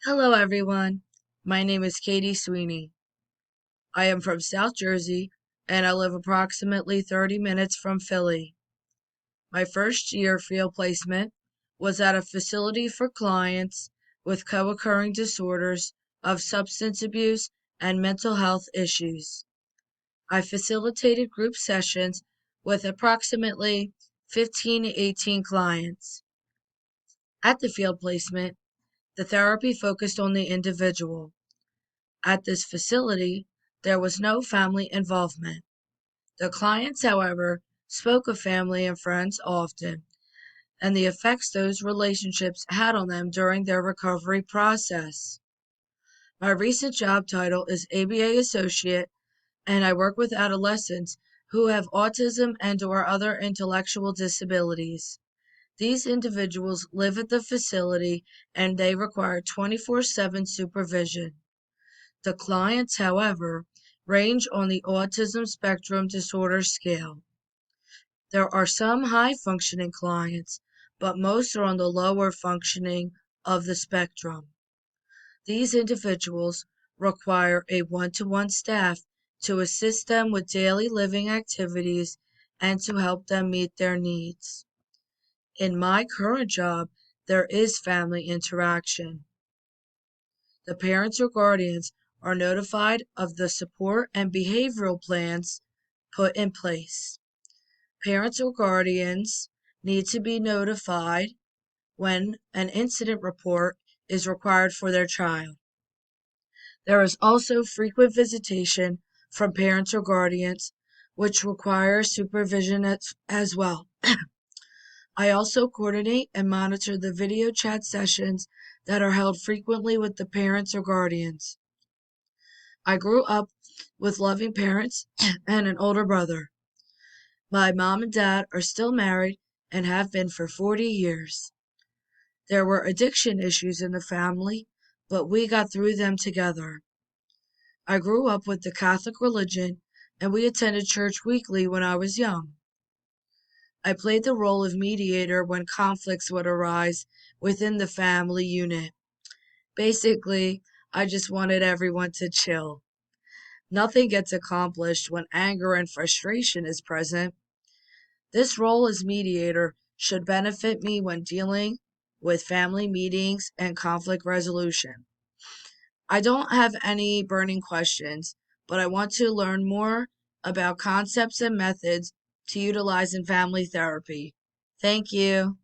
Hello, everyone. My name is Katie Sweeney. I am from South Jersey and I live approximately 30 minutes from Philly. My first year field placement was at a facility for clients with co occurring disorders of substance abuse and mental health issues. I facilitated group sessions with approximately 15 to 18 clients. At the field placement, the therapy focused on the individual. At this facility, there was no family involvement. The clients, however, spoke of family and friends often and the effects those relationships had on them during their recovery process. My recent job title is ABA Associate, and I work with adolescents who have autism and/or other intellectual disabilities. These individuals live at the facility and they require 24/7 supervision. The clients, however, range on the autism spectrum disorder scale. There are some high functioning clients, but most are on the lower functioning of the spectrum. These individuals require a one-to-one staff to assist them with daily living activities and to help them meet their needs. In my current job, there is family interaction. The parents or guardians are notified of the support and behavioral plans put in place. Parents or guardians need to be notified when an incident report is required for their child. There is also frequent visitation from parents or guardians, which requires supervision as well. I also coordinate and monitor the video chat sessions that are held frequently with the parents or guardians. I grew up with loving parents and an older brother. My mom and dad are still married and have been for 40 years. There were addiction issues in the family, but we got through them together. I grew up with the Catholic religion and we attended church weekly when I was young. I played the role of mediator when conflicts would arise within the family unit. Basically, I just wanted everyone to chill. Nothing gets accomplished when anger and frustration is present. This role as mediator should benefit me when dealing with family meetings and conflict resolution. I don't have any burning questions, but I want to learn more about concepts and methods to utilize in family therapy. Thank you.